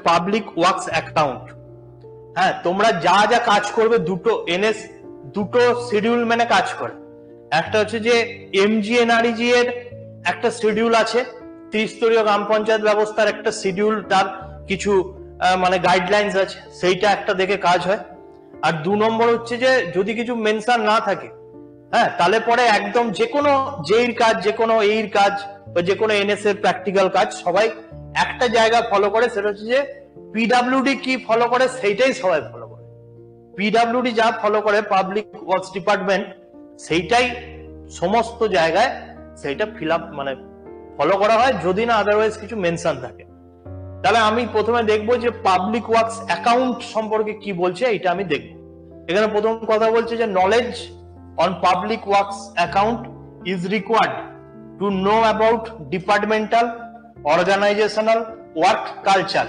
Public works account. হ্যাঁ, তোমরা যা যা কাজ করবে দুটো শিডিউল মেনে কাজ করে। একটা হচ্ছে যে এমজিএনআরইজি এর একটা শিডিউল আছে, ত্রিস্তরীয় গ্রাম পঞ্চায়েত ব্যবস্থার একটা শিডিউল, তার কিছু মানে গাইডলাইন্স আছে, সেইটা একটা দেখে কাজ হয়। আর 2 নম্বর হচ্ছে যে যদি কিছু মেনশন না থাকে, হ্যাঁ, তাহলে পরে একদম যে কোনো জেইর কাজ, যে কোনো এইর কাজ বা যে কোনো এনএস এর প্র্যাকটিক্যাল কাজ সবাই একটা জায়গা ফলো করে, সেটা হচ্ছে যে পিডাব্লিউডি কি ফলো করে সেইটাই সবাই ফলো করে। পিডাব্লিউডি যা ফলো করে পাবলিক ওয়ার্কস ডিপার্টমেন্ট, সেইটাই সমস্ত জায়গায় সেইটা ফিল আপ মানে ফলো করা হয়, যদি না আদারওয়াইজ কিছু মেনশন থাকে। তাহলে আমি প্রথমে দেখবো যে পাবলিক ওয়ার্কস অ্যাকাউন্ট সম্পর্কে কি বলছে, এটা আমি দেখবো। এখানে প্রথম কথা বলছে যে knowledge on public works account is required to know about departmental organisational work culture.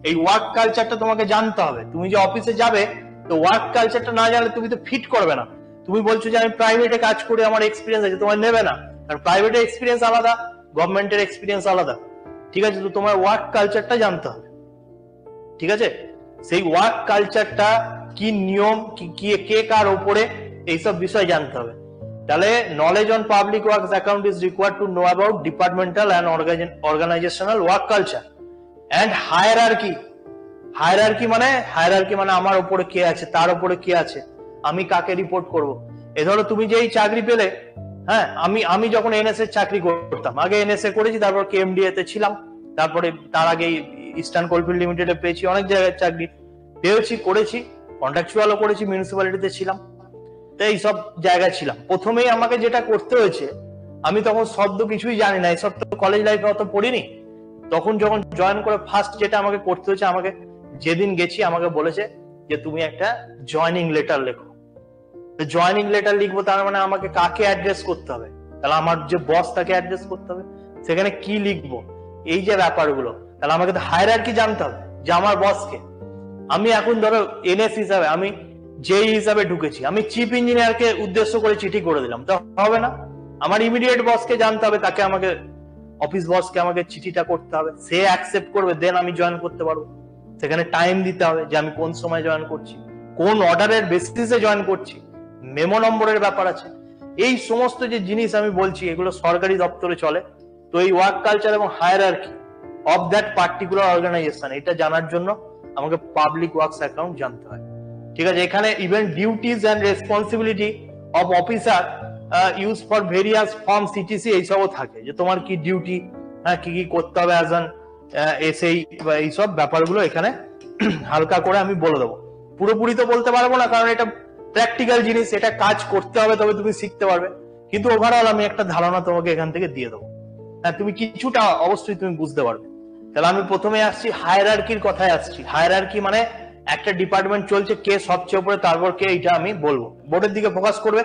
এই ওয়ার্ক কালচারটা তোমাকে জানতে হবে। তুমি যে অফিসে যাবে, তো ওয়ার্ক কালচারটা না জানলে তুমি তো ফিট করবে না। তুমি বলছো যে আমি প্রাইভেটে কাজ করি, আমার এক্সপিরিয়েন্স আছে, তোমার নেবে না, কারণ প্রাইভেটের এক্সপিরিয়েন্স আলাদা, গভর্নমেন্টের এক্সপিরিয়েন্স আলাদা। ঠিক আছে, তো তোমার ওয়ার্ক কালচারটা জানতে হবে। ঠিক আছে, সেই ওয়ার্ক কালচারটা কি নিয়ম, কি কে কার ওপরে, এইসব বিষয় জানতে হবে। তাহলে knowledge on public works account is required to know about departmental and organisational work culture and hierarchy. Hierarchy মানে আমার ওপরে কে আছে, তার ওপরে কে আছে, আমি কাকে রিপোর্ট করব। এ ধরো তুমি যেই চাকরি পেলে, হ্যাঁ, আমি যখন এনএস এর চাকরি করতাম, আগে এনএসএ করেছি, তারপর কেএমডিএ তে ছিলাম, তারপরে তার আগে ইস্টার্ন কোলফিল্ড লিমিটেডে পেয়েছি, অনেক জায়গায় চাকরি পেয়েছি, করেছি, কন্ট্রাকচুয়ালও করেছি, মিউনিসিপ্যালিটিতে ছিলাম, তো এইসব জায়গায় ছিলাম। প্রথমেই আমাকে যেটা করতে হয়েছে, আমি তখন শব্দ কিছুই জানি না, এইসব তো কলেজ লাইফে অত পড়িনি, তখন যখন জয়েন করে ফার্স্ট যেটা আমাকে করতে হয়েছে, আমাকে যেদিন গেছি আমাকে বলেছে যে তুমি একটা জয়নিং লেটার লেখো। জয়নিং লেটার লিখবো, তার মানে আমাকে কাকে অ্যাড্রেস করতে হবে, তাহলে আমার যে বস তাকে অ্যাড্রেস করতে হবে, সেখানে কি লিখবো, এই যে ব্যাপারগুলো, তাহলে আমাকে তো হায়ারার্কি জানতে হবে যে আমার বসকে। আমি এখন ধরো এনএস হিসাবে, আমি যেই হিসাবে ঢুকেছি, আমি চিফ ইঞ্জিনিয়ারকে উদ্দেশ্য করে চিঠি করে দিলাম, তো হবে না। আমার ইমিডিয়েট বসকে জানতে হবে, তাকে আমাকে অফিস বসকে আমাকে চিঠিটা করতে হবে, সে অ্যাকসেপ্ট করবে, দেন আমি জয়েন করতে পারবো। সেখানে টাইম দিতে হবে যে আমি কোন সময় জয়েন করছি, কোন অর্ডারের বেসিসে জয়েন করছি, মেমো নম্বরের ব্যাপার আছে। এই সমস্ত যে জিনিস আমি বলছি, এগুলো সরকারি দপ্তরে চলে। তো এই ওয়ার্ক কালচার এবং hierarchy of that particular organisation, এটা জানার জন্য আমাকে পাবলিক ওয়ার্কস অ্যাকাউন্ট জানতে হয়। ঠিক আছে, এখানে even duties and responsibility of officer use for various form CTC, এইসবও থাকে, যে তোমার কি ডিউটি, হ্যাঁ, কি কি করতে হবে অ্যাজ অ্যান এসএই, এইসব ব্যাপারগুলো এখানে হালকা করে আমি বলে দেবো। পুরোপুরি তো বলতে পারবো না, কারণ এটা প্র্যাকটিক্যাল জিনিস, এটা কাজ করতে হবে, তবে তুমি শিখতে পারবে। কিন্তু ওভারঅল আমি একটা ধারণা তোমাকে এখান থেকে দিয়ে দেবো, হ্যাঁ, তুমি কিছুটা অবশ্যই তুমি বুঝতে পারবে। তাহলে আমি প্রথমে আসছি হায়ারার্কির কথায় আসছি। হায়ারার্কি মানে একটা ডিপার্টমেন্ট চলছে, কে সবচেয়ে উপরে, তারপর কে, এটা আমি বলবো। বোর্ডের দিকে ফোকাস করবে।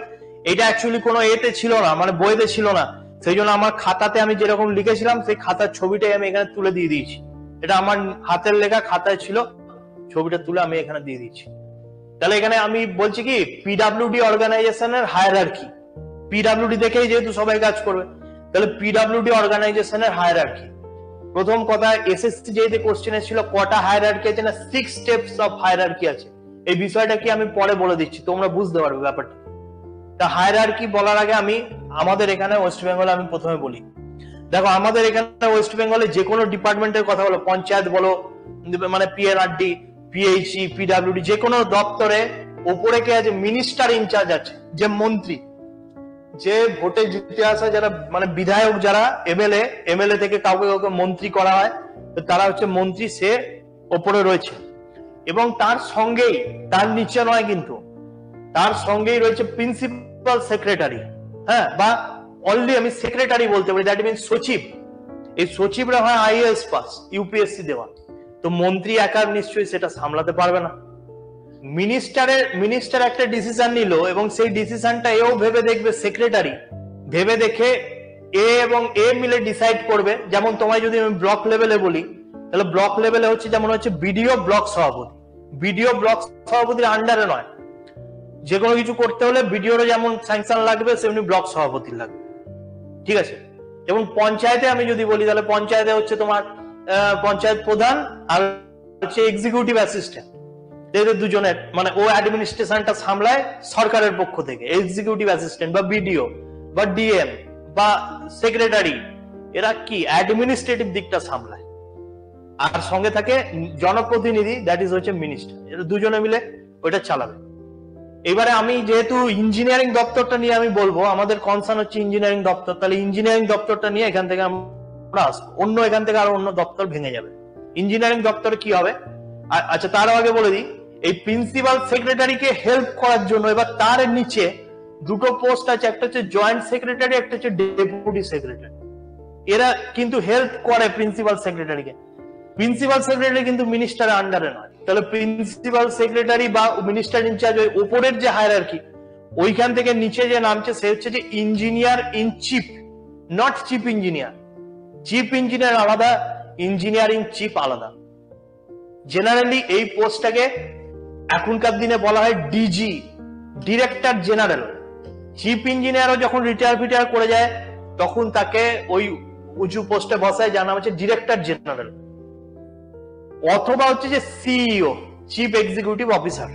এটা অ্যাকচুয়ালি কোনো এতে ছিল না, মানে বইতে ছিল না, সেই জন্য আমার খাতাতে আমি যেরকম লিখেছিলাম, সেই খাতার ছবিটাই আমি এখানে তুলে দিয়ে দিয়েছি। এটা আমার হাতের লেখা খাতায় ছিল, ছবিটা তুলে আমি এখানে দিয়ে দিয়েছি। তাহলে এখানে আমি বলছি কি, পিডাব্লিউডি অর্গানাইজেশনের হায়ারার্কি, পিডাব্লিউডি দেখেই যেহেতু সবাই কাজ করবে, তাহলে পিডাব্লিউডি অর্গানাইজেশনের হায়ারার্কি। প্রথম কথা, এসএসসি যেহেতু কোশ্চেনে ছিল কটা হায়ারার্কি আছে, না 6 স্টেপস অফ হায়ারার্কি আছে। এই বিষয়টা কি আমি পরে বলে দিচ্ছি, তোমরা বুঝতে পারবে ব্যাপারটা। তা হায়ারার্কি বলার আগে আমি আমাদের এখানে ওয়েস্ট বেঙ্গলে আমি প্রথমে বলি। দেখো, আমাদের এখানে ওয়েস্ট বেঙ্গলে যে কোনো ডিপার্টমেন্টের কথা বলো, পঞ্চায়েত বলো, মানে পিএনআরডি, পিএইচই, পিডাব্লিউডি, যে কোনো দপ্তরে উপরে কে আছে, মিনিস্টার ইনচার্জ আছে, যে মন্ত্রী, যে ভোটে জিতে আসা যারা, মানে বিধায়ক যারা, এমএলএ থেকে কাউকে কাউকে মন্ত্রী করা হয়, তারা হচ্ছে মন্ত্রী, সে ওপরে রয়েছে। এবং তার সঙ্গেই, তার নিচে নয় কিন্তু, তার সঙ্গেই রয়েছে প্রিন্সিপাল সেক্রেটারি, হ্যাঁ, বা অনলি আমি সেক্রেটারি বলতে পারি, দ্যাট মিনস সচিব। এই সচিবরা হয় আইএএস পাস, ইউপিএসসি দেওয়া। তো মন্ত্রী একা নিশ্চয়ই সেটা সামলাতে পারবে না। মিনিস্টার একটা ডিসিশন নিল, এবং সেই ডিসিশনটা এও ভেবে দেখবে, সেক্রেটারি ভেবে দেখে এ এবং এ মিলে ডিসাইড করবে। যেমন তোমায় যদি আমি ব্লক লেভেলে বলি, তাহলে ব্লক লেভেলে হচ্ছে, যেমন হচ্ছে বিডিও ব্লক সভাপতি, বিডিও ব্লক সভাপতির আন্ডারে নয়, যে কোনো কিছু করতে হলে বিডিওর যেমন স্যাংশন লাগবে, সেমনি ব্লক সভাপতির লাগবে। ঠিক আছে, এবং পঞ্চায়েতে আমি যদি বলি, তাহলে পঞ্চায়েতে হচ্ছে তোমার পঞ্চায়েত প্রধান আর হচ্ছে এক্সিকিউটিভ অ্যাসিস্ট্যান্ট, এদের দুজনের মানে ও অ্যাডমিনিস্ট্রেশনটা সামলায় সরকারের পক্ষ থেকে, এক্সিকিউটিভ অ্যাসিস্ট্যান্ট বা বিডিও বা ডিএম বা সেক্রেটারি, এরা কি অ্যাডমিনিস্ট্রেটিভ দিকটা সামলায়। আর সঙ্গে থাকে জনপ্রতিনিধি, দ্যাট ইজ হচ্ছে মিনিস্টার, এরা দুজনে মিলে ওইটা চালাবে। এবারে আমি যেহেতু ইঞ্জিনিয়ারিং দপ্তরটা নিয়ে আমি বলবো, আমাদের কনসার্ন হচ্ছে ইঞ্জিনিয়ারিং দপ্তর, তাহলে ইঞ্জিনিয়ারিং দপ্তরটা নিয়ে এখান থেকে আমরা আসবো, অন্য এখান থেকে আরো অন্য দপ্তর ভেঙে যাবে। ইঞ্জিনিয়ারিং দপ্তরে কি হবে, আচ্ছা তার আগে বলে দিই, এই প্রিন্সিপাল সেক্রেটারিকে হেল্প করার জন্য এবার তার নিচে দুটো পোস্ট আছে, একটা হচ্ছে জয়েন্ট সেক্রেটারি, একটা হচ্ছে ডেপুটি সেক্রেটারি। এরা কিন্তু হেল্প করে প্রিন্সিপাল সেক্রেটারিকে। প্রিন্সিপাল সেক্রেটারি কিন্তু মিনিস্টারের আন্ডারে নয়, তাহলে প্রিন্সিপাল সেক্রেটারি বা মিনিস্টার ইনচার্জ ওই উপরের যে হায়ারার্কি ওইখান থেকে নিচে যে নামছে সে হচ্ছে যে engineer in chief, not chief engineer. Chief engineer আলাদা, ইঞ্জিনিয়ারিং চিফ আলাদা। জেনারেলি এই পোস্টটাকে এখনকার দিনে বলা হয় ডিজি, ডিরেক্টর জেনারেল। চিফ ইঞ্জিনিয়ারও যখন রিটায়ার করে যায় তখন তাকে ওই উঁচু পোস্টে বসায়, যার নাম হচ্ছে ডিরেক্টর জেনারেল, অথবা হচ্ছে যে সিইও, চিফ এক্সিকিউটিভ অফিসার।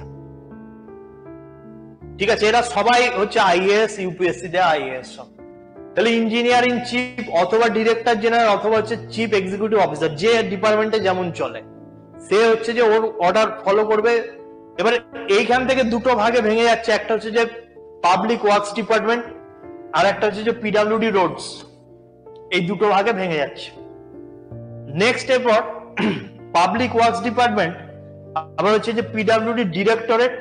ঠিক আছে, এরা সবাই হচ্ছে আইএএস, ইউপিএসসি দেয় আইএএস সব। তাহলে ইঞ্জিনিয়ারিং চিফ অথবা ডিরেক্টর জেনারেল অথবা হচ্ছে চিফ এক্সিকিউটিভ অফিসার, যে ডিপার্টমেন্টে যেমন চলে সে হচ্ছে যে ওর অর্ডার ফলো করবে। এবারে এইখান থেকে দুটো ভাগে ভেঙে যাচ্ছে, একটা হচ্ছে যে পাবলিক ওয়ার্কস ডিপার্টমেন্ট আর একটা হচ্ছে যে পিডব্লিউডি রোডস, এই দুটো ভাগে ভেঙে যাচ্ছে। নেক্সট এরপর পাবলিক ওয়ার্কস ডিপার্টমেন্ট আবার হচ্ছে যে পিডব্লিউডি ডিরেক্টরেট,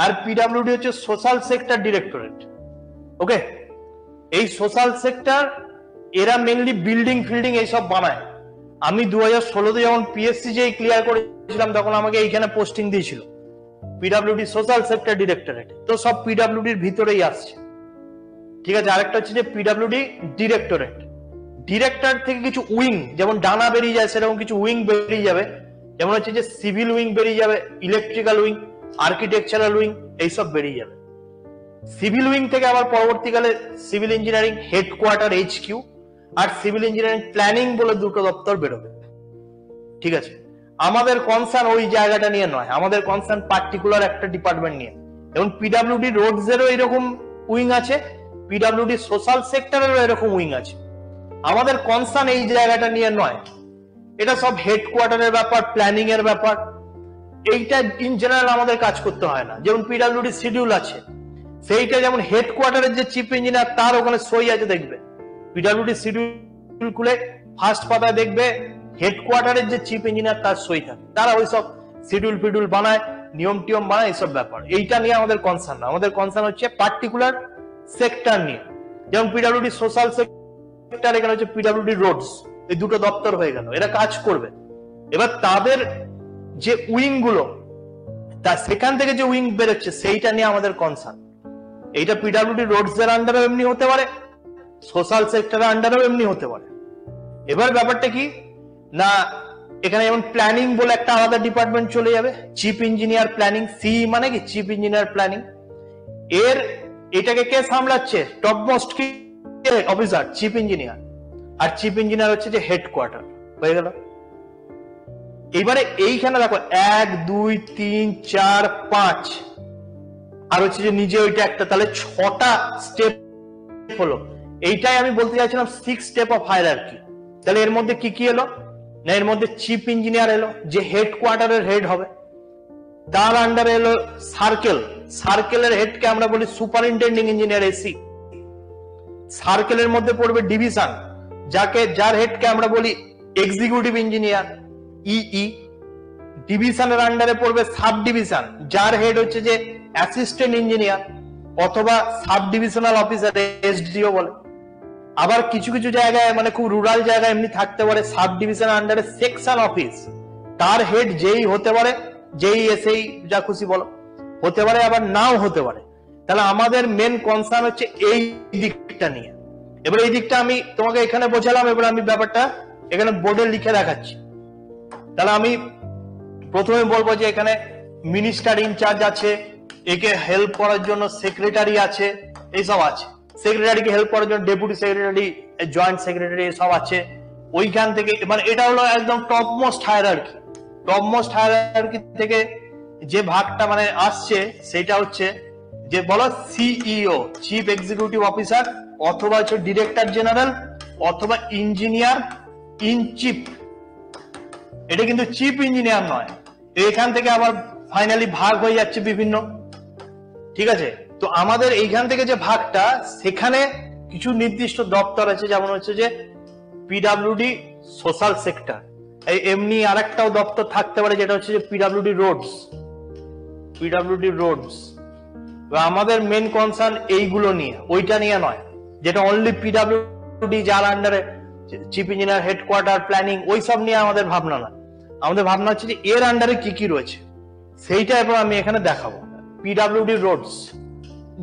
আর পিডব্লিউডি হচ্ছে সোশ্যাল সেক্টর ডিরেক্টরেট। ওকে, এই সোশ্যাল সেক্টর এরা মেনলি বিল্ডিং ফিল্ডিং এইসব বানায়। আমি 2016-তে যখন পিএসসি যে ক্লিয়ার করেছিলাম তখন আমাকে এইখানে পোস্টিং দিয়েছিল পিডব্লিউডি সোশ্যাল সেক্টর ডিরেক্টরেট, তো সব পিডব্লিউডির ভিতরেই আসছে। ঠিক আছে, আরেকটা হচ্ছে যে পিডব্লিউডি ডিরেক্টরেট, ডিরেক্টর থেকে কিছু উইং, যেমন ডানা বেরিয়ে যায় সেরকম কিছু উইং বেরিয়ে যাবে, যেমন হচ্ছে যে সিভিল উইং বেরিয়ে যাবে, ইলেকট্রিক্যাল উইং, আর্কিটেকচারাল উইং, এইসব বেরিয়ে যাবে। সিভিল উইং থেকে আবার পরবর্তীকালে সিভিল ইঞ্জিনিয়ারিং হেডকোয়ার্টার এইচকিউ আর সিভিল ইঞ্জিনিয়ারিং প্ল্যানিং বলে দুটো দপ্তর বেরোবে। ঠিক আছে, আমাদের কনসার্ন ওই জায়গাটা নিয়ে নয়, আমাদের কনসার্ন পার্টিকুলার একটা ডিপার্টমেন্ট নিয়ে। যেমন পিডব্লিউডি রোডসেরও এরকম উইং আছে, পিডব্লিউডি সোশ্যাল সেক্টরেরও এরকম উইং আছে। আমাদের কনসার্ন এই জায়গাটা নিয়ে নয়, এটা সব হেডকোয়ার্টারের ব্যাপার, প্ল্যানিং এর ব্যাপার, এইটা ইন জেনারেল আমাদের কাজ করতে হয় না। যেমন পিডব্লিউডি শিডিউল আছে, সেইটা যেমন হেডকোয়ার্টারের যে চিফ ইঞ্জিনিয়ার তার ওখানে সই আছে দেখবে, পিডব্লিউডি শিডিউল খুলে ফার্স্ট পাতায় দেখবে হেডকোয়ার্টারের যে চিফ ইঞ্জিনিয়ার তার সই থাকে। তারা ওইসব শিডিউল ফিডিউল বানায়, নিয়ম টিয়ম বানায়, এইসব ব্যাপার। এইটা নিয়ে আমাদের কনসার্ন না, আমাদের কনসার্ন হচ্ছে পার্টিকুলার সেক্টর নিয়ে। যেমন পিডব্লিউডি সোশ্যাল সেক্টর, এখানে হচ্ছে পিডব্লিউডি রোডস, এই দুটো দপ্তর হয়ে গেল, এরা কাজ করবে। এবার তাদের যে উইং গুলো, তা সেখান থেকে যে উইং বেরোচ্ছে সেইটা নিয়ে আমাদের কনসার্ন। এইটা পিডব্লিউডি রোডস এর আন্ডারেও এমনি হতে পারে, সোশ্যাল সেক্টরের আন্ডারেও এমনি হতে পারে। এবার ব্যাপারটা কি না, এখানে যেমন প্ল্যানিং বলে একটা আলাদা ডিপার্টমেন্ট চলে যাবে, চিফ ইঞ্জিনিয়ার প্ল্যানিং, সি মানে কি চিফ ইঞ্জিনিয়ার প্ল্যানিং। এর এটাকে কে সামলাচ্ছে, টপ মোস্ট কি অফিসার, চিফ ইঞ্জিনিয়ার, আর চিফ ইঞ্জিনিয়ার হচ্ছে যে হেডকোয়ার্টার হয়ে গেল। এইবারে এইখানে দেখো 1 2 3 4 5 আর হচ্ছে যে নিজে ওইটা একটা, তাহলে 6টা স্টেপ হলো। এইটাই আমি বলতে চাইছিলাম 6 স্টেপ অফ হায়ারার্কি। তাহলে এর মধ্যে কি কি এলো না, এর মধ্যে চিফ ইঞ্জিনিয়ার এলো, যে হেডকোয়ার্টারের হেড হবে, তার আন্ডারে এলো সার্কেল, সার্কেলের হেডকে আমরা বলি সুপারিনটেন্ডিং ইঞ্জিনিয়ার এসি। সার্কেলের মধ্যে পড়বে ডিভিশন, যার হেডকে আমরা বলি এক্সিকিউটিভ ইঞ্জিনিয়ার ইই। ডিভিশনের আন্ডারে পড়বে সাব ডিভিশন, যার হেড হচ্ছে যে অ্যাসিস্ট্যান্ট ইঞ্জিনিয়ার অথবা সাব ডিভিশনাল অফিসার, এসডিও বলে। আবার কিছু কিছু জায়গায় মানে খুব রুরাল জায়গায় এমনি থাকতে পারে সাব ডিভিশনের আন্ডারে সেকশন অফিস, তার হেড যেই হতে পারে, যেই এসেই যা খুশি বলো হতে পারে, আবার নাও হতে পারে। তাহলে আমাদের মেন কনসার্ন হচ্ছে এই দিকটা নিয়ে। এবার এই দিকটা আমি তোমাকে এখানে বোঝালাম, এবার আমি ব্যাপারটা এখানে বোর্ডে লিখে দেখাচ্ছি। তাহলে আমি প্রথমে বলবো যে এখানে মিনিস্টার ইনচার্জ আছে, একে হেল্প করার জন্য সেক্রেটারি আছে, এইসব আছে। সেক্রেটারিকে হেল্প করার জন্য ডেপুটি সেক্রেটারি, জয়েন্ট সেক্রেটারি সব আছে। ওইখান থেকে মানে এটা হলো একদম top most hierarchy. Top most hierarchy থেকে যে ভাগটা মানে আসছে সেটা হচ্ছে যে বলো সিইও, চিফ এক্সিকিউটিভ অফিসার, অথবা হচ্ছে ডিরেক্টর জেনারেল, অথবা ইঞ্জিনিয়ার ইন চিফ। এটা কিন্তু চিফ ইঞ্জিনিয়ার নয়। এখান থেকে আবার ফাইনালি ভাগ হয়ে যাচ্ছে বিভিন্ন, ঠিক আছে। তো আমাদের এইখান থেকে যে ভাগটা, সেখানে কিছু নির্দিষ্ট দপ্তর আছে, যেমন হচ্ছে যে পিডাব্লিউডি সোশ্যাল সেক্টর। এমনি আরেকটাও দপ্তর থাকতে পারে যেটা হচ্ছে যে পিডাব্লিউডি রোডস। পিডাব্লিউডি রোডস আমাদের মেন কনসার্ন এইগুলো নিয়ে, ওইটা নিয়ে নয় যেটা অনলি পিডাব্লিউডি, যার আন্ডারে চিফ ইঞ্জিনিয়ার, হেডকোয়ার্টার, প্ল্যানিং, ওই সব নিয়ে আমাদের ভাবনা না। আমাদের ভাবনা হচ্ছে যে এর আন্ডারে কি কি রয়েছে সেইটা এবার আমি এখানে দেখাবো। পিডাব্লিউডি রোডস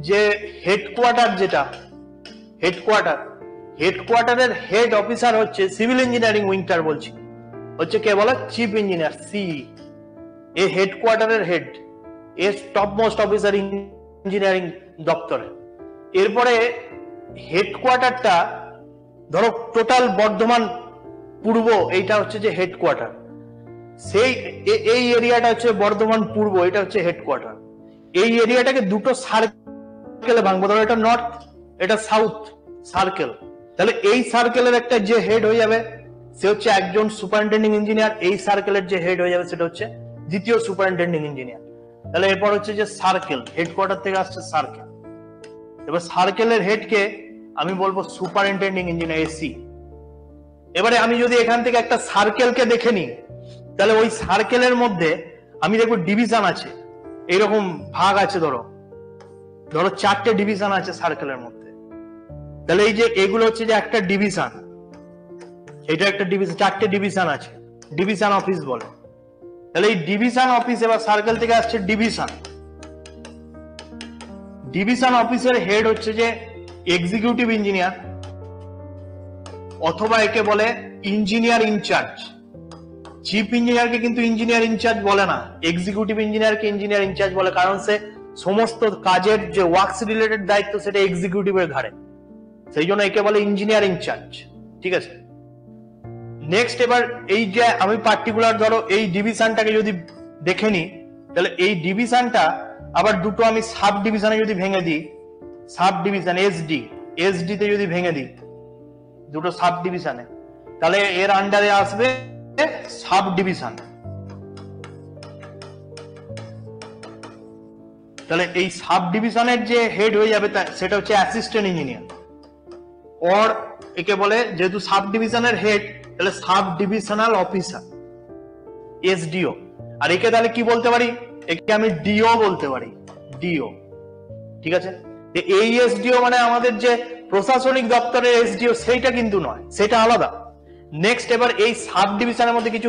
যে হেডকোয়ার্টার, যেটা হেডকোয়ার্টারের হেড অফিসার হচ্ছে সিভিল ইঞ্জিনিয়ারিং উইংটার, বলছি হচ্ছে কে বলে চিফ ইঞ্জিনিয়ার, সিই। এই হেডকোয়ার্টারের হেড, এর টপ মোস্ট অফিসার ইঞ্জিনিয়ারিং দপ্তরে। এরপরে হেডকোয়ার্টারটা ধরো টোটাল বর্ধমান পূর্ব, এইটা হচ্ছে যে হেডকোয়ার্টার। সেই এই এরিয়াটা হচ্ছে বর্ধমান পূর্ব, এটা হচ্ছে হেডকোয়ার্টার। এই এরিয়াটাকে দুটো সার্কেলে ভাঙবো, ধরো এটা নর্থ, এটা সাউথ সার্কেল। তাহলে এই সার্কেলের একটা যে হেড হয়ে যাবে সে হচ্ছে একজন সুপারিনটেন্ডিং ইঞ্জিনিয়ার। এই সার্কেলের যে হেড হয়ে যাবে সেটা হচ্ছে দ্বিতীয় সুপারিনটেন্ডিং ইঞ্জিনিয়ার। তাহলে এরপর হচ্ছে যে সার্কেল, হেডকোয়ার্টার থেকে আসছে সার্কেল। এবার সার্কেলের হেডকে আমি বলবো সুপারিনটেন্ডিং ইঞ্জিনিয়ার, এসি। এবারে আমি যদি এখান থেকে একটা সার্কেলকে দেখে নিই, তাহলে ওই সার্কেলের মধ্যে আমি দেখবো ডিভিশন আছে, এইরকম ভাগ আছে। ধরো 4টে ডিভিশন আছে সার্কেলের মধ্যে। তাহলে এই যে এগুলো হচ্ছে যে একটা ডিভিশন, এটা একটা ডিভিশন, 4টে ডিভিশন আছে, ডিভিশন অফিস বলে। তাহলে এই ডিভিশন অফিস, এবার সার্কেল থেকে আসছে ডিভিশন। ডিভিশন অফিসের হেড হচ্ছে যে এক্সিকিউটিভ ইঞ্জিনিয়ার, অথবা একে বলে ইঞ্জিনিয়ার ইনচার্জ। চিফ ইঞ্জিনিয়ারকে কিন্তু ইঞ্জিনিয়ার ইনচার্জ বলে না, এক্সিকিউটিভ ইঞ্জিনিয়ারকে ইঞ্জিনিয়ার ইনচার্জ বলে, কারণ সে সমস্ত কাজের যে ওয়ার্কস রিলেটেড দায়িত্ব সেটা এক্সিকিউটিভের ঘাড়ে, সেই জন্য একে বলে ইঞ্জিনিয়ার ইনচার্জ, ঠিক আছে। নেক্সট, এবার এই যে আমি পার্টিকুলার ধরো এই ডিভিশনটাকে যদি দেখে নিই, তাহলে এই ডিভিশনটা আবার দুটো আমি সাব ডিভিশনে যদি ভেঙে দিই, সাব ডিভিশন এসডি তে যদি ভেঙে দিই দুটো সাব ডিভিশনে, তাহলে এর আন্ডারে আসবে সাব ডিভিশন। তাহলে এই সাব ডিভিশনের যে হেড হয়ে যাবে সেটা হচ্ছে অ্যাসিস্ট্যান্ট ইঞ্জিনিয়ার, ওর একে বলে, যেহেতু সাব ডিভিশনের হেড তাহলে সাব ডিভিশনাল অফিসার, এসডিও। আর একে তাহলে কি বলতে পারি, একে আমি ডিও বলতে পারি, ডিও, ঠিক আছে। এই এসডিও মানে আমাদের যে প্রশাসনিক দপ্তরের এসডিও সেইটা কিন্তু নয়, সেটা আলাদা। নেক্সট, এবার এই সাব ডিভিশনের মধ্যে কিছু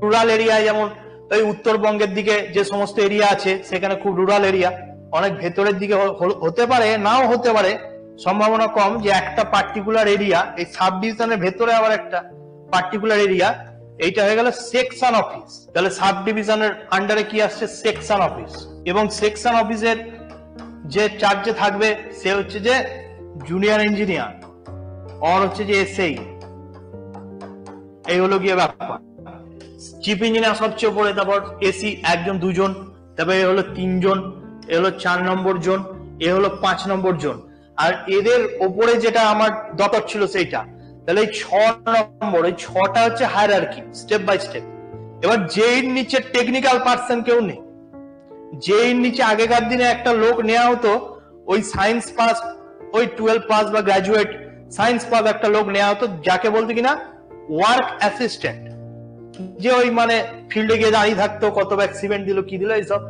রুরাল এরিয়া, যেমন ওই উত্তরবঙ্গের দিকে যে সমস্ত এরিয়া আছে সেখানে খুব রুরাল এরিয়া, অনেক ভেতরের দিকে হতে পারে, নাও হতে পারে, সম্ভাবনা কম যে একটা পার্টিকুলার এরিয়া, এই সাব ডিভিশনের ভেতরে আবার একটা পার্টিকুলার এরিয়া, এইটা হয়ে গেল সেকশন অফিস। তাহলে সাব ডিভিশনের আন্ডারে কি আসছে, সেকশন অফিস। এবং সেকশন অফিসের যে চার্জে থাকবে সে হচ্ছে যে জুনিয়র ইঞ্জিনিয়ার, আর হচ্ছে যে এসএই। এই হলো গিয়ে ব্যাপার। চিফ ইঞ্জিনিয়ার সবচেয়ে উপরে, তারপর এসি 1 2 জন, তারপরে এ হলো 3 জন, এ হলো 4 নম্বর জন, এ হলো 5 নম্বর জন। আর এদের ওপরে যেটা আমার দরকার ছিল সেইটা, তাহলে এই 6 নম্বর, এই 6টা হচ্ছে হায়ারার্কি, স্টেপ বাই স্টেপ। এবার যেই নিচে টেকনিক্যাল পার্সন কেউ নেই, যেই নিচে আগেকার দিনে একটা লোক নেওয়া হতো, ওই সায়েন্স পাস, ওই 12 পাস বা গ্রাজুয়েট সায়েন্স পাস একটা লোক নেওয়া হতো, যাকে বলতে কিনা ওয়ার্ক অ্যাসিস্ট্যান্ট, যে ওই মানে ফিল্ডে গিয়ে দাঁড়িয়ে থাকতো, কত সিমেন্ট দিল কি দিল, এইসব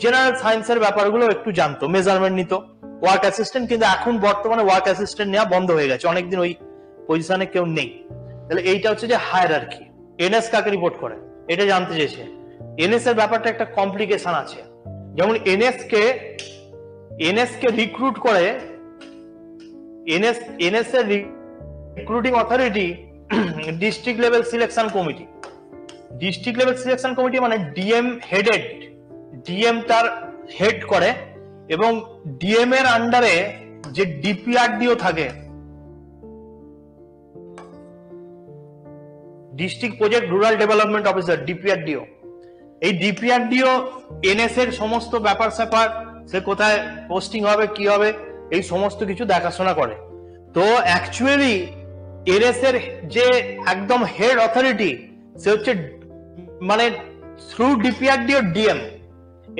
জেনারেল সায়েন্সের ব্যাপারগুলো একটু জানতো, মেজারমেন্ট নিত, ওয়ার্ক অ্যাসিস্ট্যান্ট। কিন্তু এখন বর্তমানে ওয়ার্ক অ্যাসিস্ট্যান্ট নেওয়া বন্ধ হয়ে গেছে, অনেকদিন ওই পজিশনে কেউ নেই। তাহলে এইটা হচ্ছে যে হায়ারার্কি। এনএস কাকে রিপোর্ট করে এটা জানতে চেয়েছে। এনএস এর ব্যাপারটা একটা কমপ্লিকেশন আছে। যেমন এনএস কে রিক্রুট করে, এনএস এর recruiting authority district level selection committee. District level selection committee মানে ডিএম হেডেড, ডিএম তার হেড করে, এবং ডিএম এর আন্ডারে যে ডিপিআরডিও থাকে, district project rural development officer, DPRDO, এই ডিপিআরডিও এনএস এর সমস্ত ব্যাপার স্যাপার, সে কোথায় পোস্টিং হবে কি হবে এই সমস্ত কিছু দেখাশোনা করে। তো অ্যাকচুয়ালি এনএস এর যে একদম হেড অথরিটি সে হচ্ছে মানে থ্রু ডিপিআরডিও ডিএম।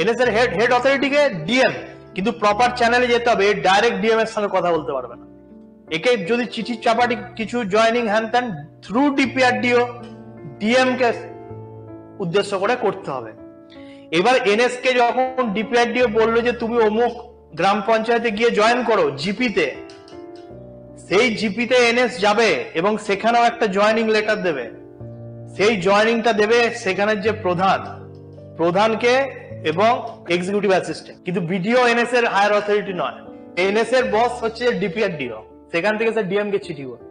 এনএস এর হেড অথরিটিকে ডিএম, কিন্তু প্রপার চ্যানেলে যেতে হবে, ডাইরেক্ট ডিএম এর সঙ্গে কথা বলতে পারবে না। একে যদি চিঠি চাপাটি কিছু জয়নিং হ্যান ত্যান থ্রু ডিপিআরডিও ডিএম কে উদ্দেশ্য করে করতে হবে। এবার এনএস কে যখন ডিপিআরডিও বললো যে তুমি অমুক গ্রাম পঞ্চায়েতে গিয়ে জয়েন করো জিপিতে, সেই জিপিতে এনএস যাবে এবং সেখানেও একটা জয়নিং লেটার দেবে। সেই জয়নিংটা দেবে সেখানের যে প্রধানকে এবং এক্সিকিউটিভ অ্যাসিস্ট্যান্ট, কিন্তু বিডিও এনএস এর হায়ার অথরিটি নয়। এনএস এর বস হচ্ছে ডিপিআরডিও, সেখান থেকে সে ডিএম কে চিঠি করে।